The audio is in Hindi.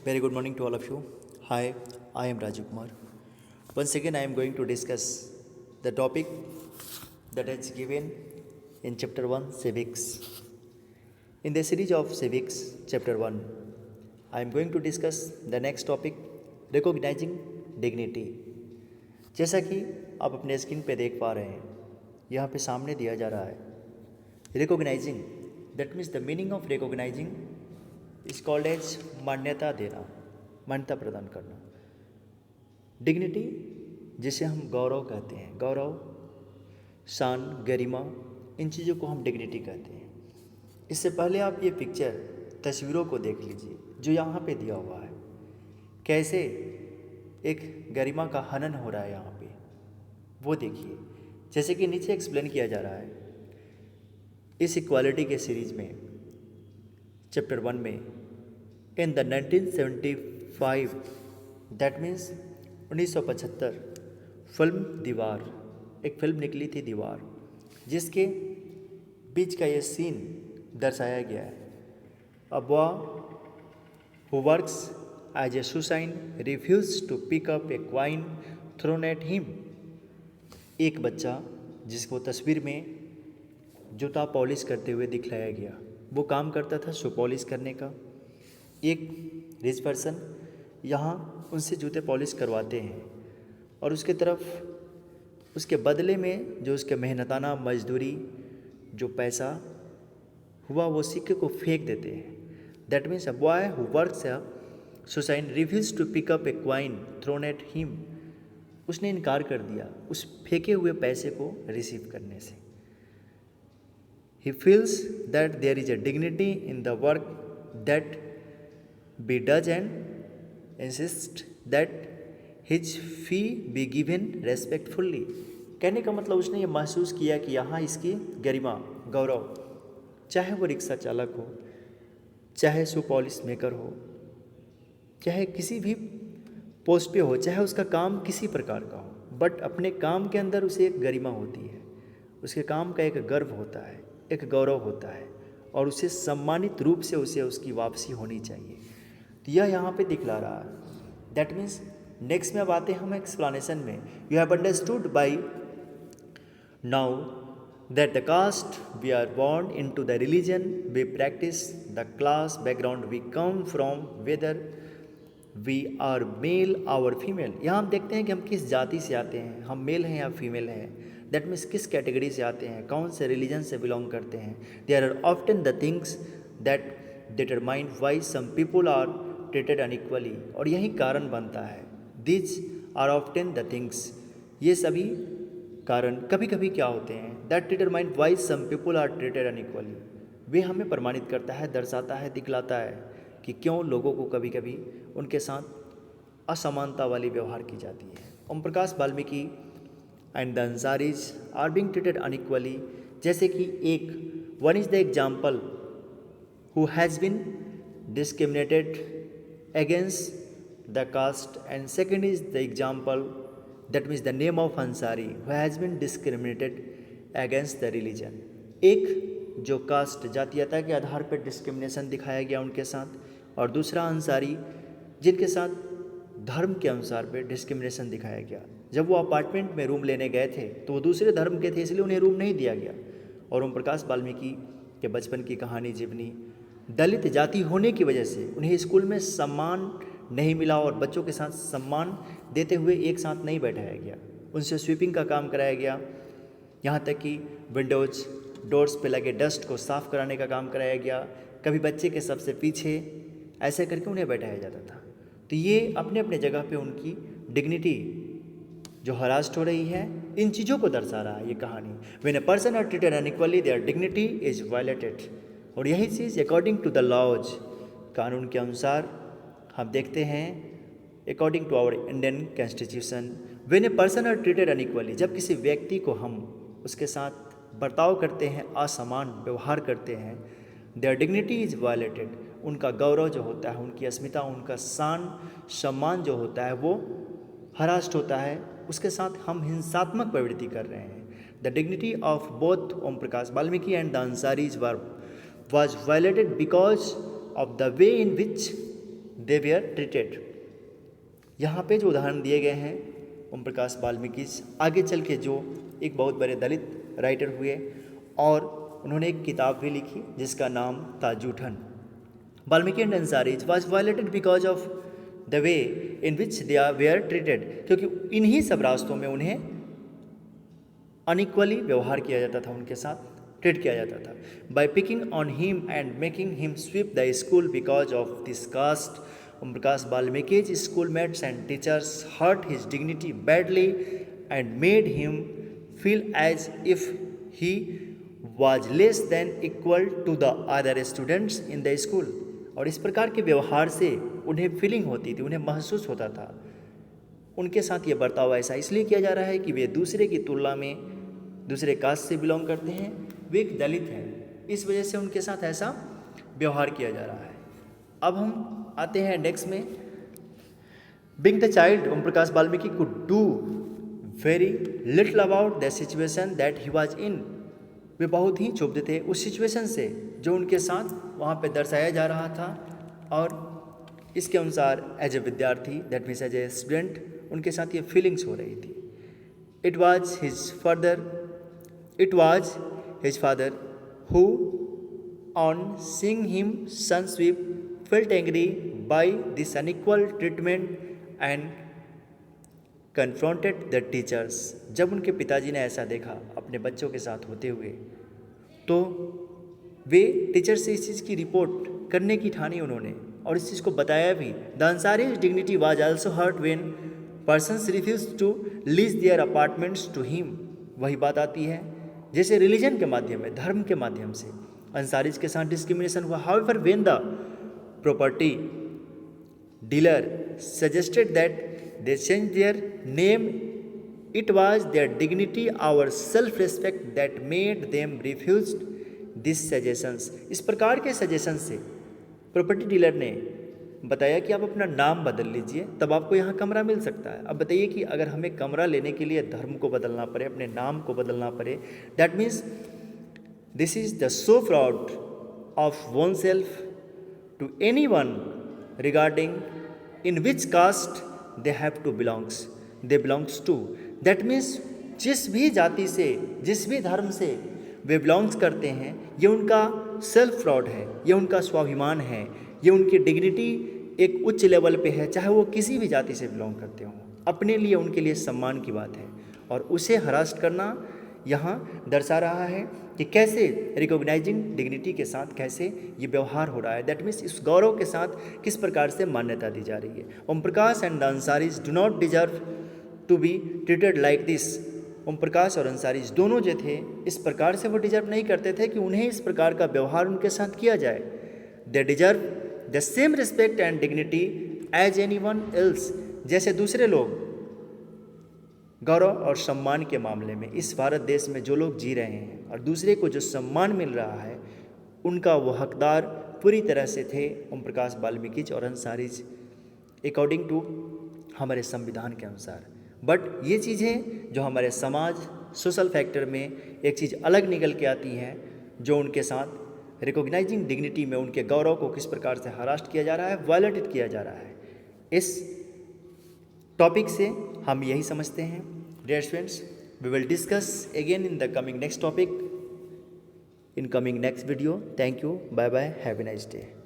Very good morning to all of you. Hi, I am Rajiv Kumar. Once again, I am going to discuss the topic that is given in Chapter 1 Civics. In the series of Civics, Chapter 1, I am going to discuss the next topic Recognizing Dignity. जैसा कि आप अपने स्क्रीन पे देख पा रहे हैं, यहाँ पे सामने दिया जा रहा है recognising, that means the meaning of recognising is called as मान्यता देना, मान्यता प्रदान करना। डिग्निटी जिसे हम गौरव कहते हैं, गौरव, शान, गरिमा, इन चीज़ों को हम डिग्निटी कहते हैं। इससे पहले आप ये पिक्चर तस्वीरों को देख लीजिए जो यहाँ पे दिया हुआ है, कैसे एक गरिमा का हनन हो रहा है यहाँ पे, वो देखिए। जैसे कि नीचे एक्सप्लेन किया जा रहा है इस इक्वालिटी के सीरीज में चैप्टर 1 में, in the 1975, that means 1975, film दीवार, एक फिल्म निकली थी दीवार, जिसके बीच का ये सीन दर्शाया गया है। A boy who works as a shoeshine refuse to pick up a coin thrown at him. एक बच्चा जिसको तस्वीर में जूता पॉलिश करते हुए दिखलाया गया, वो काम करता था शू पॉलिश करने का। एक रिच पर्सन यहाँ उनसे जूते पॉलिश करवाते हैं और उसके तरफ उसके बदले में जो उसके मेहनताना मजदूरी जो पैसा हुआ वो सिक्के को फेंक देते हैं। That means a boy who works a shoeshine refuse to pick up a coin thrown at him. उसने इनकार कर दिया उस फेंके हुए पैसे को रिसीव करने से। He feels that there is a dignity in the work that be does and insists that his fee be given respectfully. कहने का मतलब उसने ये महसूस किया कि यहाँ इसकी गरिमा, गौरव, चाहे वो रिक्शा चालक हो, चाहे शू पॉलिश मेकर हो, चाहे किसी भी पोस्ट पे हो, चाहे उसका काम किसी प्रकार का हो, बट अपने काम के अंदर उसे एक गरिमा होती है, उसके काम का एक गर्व होता है, एक गौरव होता है और उसे सम्मानित रूप से उसे उसकी वापसी होनी चाहिए। तो यह यहाँ पे दिखला रहा है। दैट मीन्स नेक्स्ट में अब आते हैं हम एक्सप्लेनेशन में। You have understood by now that the caste we are born into the religion we practise the class background we come from whether we are male और फीमेल। यहाँ हम देखते हैं कि हम किस जाति से आते हैं, हम मेल हैं या फीमेल हैं। दैट मीन्स किस कैटेगरी से आते हैं, कौन से रिलीजन से बिलोंग करते हैं। There are often the things that determine why some people are treated unequally. और यही कारण बनता है, these are often the things, ये सभी कारण कभी कभी क्या होते हैं, that determine why some people are treated unequally. वे हमें प्रमाणित करता है, दर्शाता है, दिखलाता है कि क्यों लोगों को कभी कभी उनके साथ असमानता वाली व्यवहार की जाती है। Om Prakash Valmiki and the Ansaris are being treated unequally. जैसे कि एक one is the example who has been discriminated against the caste and second is the example that means the name of Ansari who has been discriminated against the religion. एक जो कास्ट जातीयता के आधार पर डिस्क्रिमिनेशन दिखाया गया उनके साथ, और दूसरा अंसारी जिनके साथ धर्म के अनुसार पे डिस्क्रिमिनेशन दिखाया गया। जब वो अपार्टमेंट में रूम लेने गए थे तो वो दूसरे धर्म के थे, इसलिए उन्हें रूम नहीं दिया गया। और ओम प्रकाश वाल्मीकि के बचपन की कहानी जीवनी, दलित जाति होने की वजह से उन्हें स्कूल में सम्मान नहीं मिला और बच्चों के साथ सम्मान देते हुए एक साथ नहीं बैठाया गया, उनसे स्वीपिंग का काम कराया गया, यहाँ तक कि विंडोज डोर्स पे लगे डस्ट को साफ़ कराने का काम कराया गया, कभी बच्चे के सबसे पीछे, ऐसे करके उन्हें बैठाया जाता था। तो ये अपने अपने जगह पे उनकी डिग्निटी जो हरास्ट हो रही है, इन चीज़ों को दर्शा रहा है ये कहानी। When a person are treated unequally their dignity is violated. और यही चीज़ अकॉर्डिंग टू द लॉज, कानून के अनुसार हम देखते हैं, according to our Indian constitution, when a person are treated unequally, जब किसी व्यक्ति को हम उसके साथ बर्ताव करते हैं, असमान व्यवहार करते हैं, देयर डिग्निटी इज वायलेटेड, उनका गौरव जो होता है, उनकी अस्मिता, उनका शान सम्मान जो होता है वो हरास्ट होता है, उसके साथ हम हिंसात्मक प्रवृत्ति कर रहे हैं। The dignity of both Om Prakash Valmiki and the Ansaris was violated because of the way in which they were treated. यहाँ पे जो उदाहरण दिए गए हैं ओम प्रकाश वाल्मीकि आगे चल के जो एक बहुत बड़े दलित राइटर हुए और उन्होंने एक किताब भी लिखी जिसका नाम था Joothan. Valmiki and Ansaris was violated because of the way in which they are were treated, क्योंकि इन्हीं सब रास्तों में उन्हें अनइक्वली व्यवहार किया जाता था, उनके साथ ट्रीट किया जाता था। By picking on him and making him sweep the school because of this caste, Om Prakash Valmiki's schoolmates and teachers hurt his dignity badly and made him feel as if he was less than equal to the other students in the school। और इस प्रकार के व्यवहार से उन्हें फीलिंग होती थी, उन्हें महसूस होता था उनके साथ ये बर्ताव ऐसा इसलिए किया जा रहा है कि वे दूसरे की तुलना में दूसरे कास्ट से बिलोंग करते हैं, वे एक दलित हैं, इस वजह से उनके साथ ऐसा व्यवहार किया जा रहा है। अब हम आते हैं नेक्स्ट में। Being the child Om Prakash Valmiki could do very little about the situation that he was in. वे बहुत ही क्षुब्ध थे उस सिचुएशन से जो उनके साथ वहाँ पे दर्शाया जा रहा था, और इसके अनुसार एज ए विद्यार्थी that means as a student उनके साथ ये फीलिंग्स हो रही थी। It was his father who on seeing him son sweep felt angry by this unequal treatment and confronted the teachers। जब उनके पिताजी ने ऐसा देखा अपने बच्चों के साथ होते हुए तो वे टीचर से इस चीज़ की रिपोर्ट करने की ठानी उन्होंने और इस चीज़ को बताया भी। The Ansaris dignity was also hurt when persons refuse to lease their apartments to him. वही बात आती है जैसे रिलीजन के माध्यम में, धर्म के माध्यम से अंसारीज के साथ डिस्क्रिमिनेशन हुआ। However when the property dealer suggested that they change their name, it was their dignity or self-respect that made them refuse these suggestions। इस प्रकार के सजेशन से प्रॉपर्टी डीलर ने बताया कि आप अपना नाम बदल लीजिए तब आपको यहाँ कमरा मिल सकता है। अब बताइए कि अगर हमें कमरा लेने के लिए धर्म को बदलना पड़े, अपने नाम को बदलना पड़े, that means this is the so proud of one self to anyone regarding in which caste they have to belongs to। that means जिस भी जाति से, जिस भी धर्म से वे बिलोंग्स करते हैं, ये उनका सेल्फ प्राउड है, ये उनका स्वाभिमान है, ये उनकी डिग्निटी एक उच्च लेवल पे है, चाहे वो किसी भी जाति से बिलोंग करते हों। अपने लिए उनके लिए सम्मान की बात है और उसे हरास करना यहाँ दर्शा रहा है कि कैसे रिकॉग्नाइजिंग डिग्निटी के साथ कैसे ये व्यवहार हो रहा है। दैट मीन्स इस गौरव के साथ किस प्रकार से मान्यता दी जा रही है। Om Prakash and the Ansaris do not deserve to be treated like this. Om Prakash और अंसारीज दोनों जो थे इस प्रकार से वो डिजर्व नहीं करते थे कि उन्हें इस प्रकार का व्यवहार उनके साथ किया जाए। They deserve the same respect and dignity as anyone else. जैसे दूसरे लोग गौरव और सम्मान के मामले में इस भारत देश में जो लोग जी रहे हैं और दूसरे को जो सम्मान मिल रहा है उनका वो हकदार पूरी तरह से थे ओम प्रकाश वाल्मीकि और अंसारीज अकॉर्डिंग टू हमारे संविधान के अनुसार। बट ये चीज़ें जो हमारे समाज सोशल फैक्टर में एक चीज़ अलग निकल के आती हैं जो उनके साथ रिकॉग्नाइजिंग डिग्निटी में उनके गौरव को किस प्रकार से हरास्ट किया जा रहा है, वायलेटेड किया जा रहा है। इस टॉपिक से हम यही समझते हैं। Dear students, we will discuss again in the coming next topic in coming next video. Thank you, bye bye, have a nice day.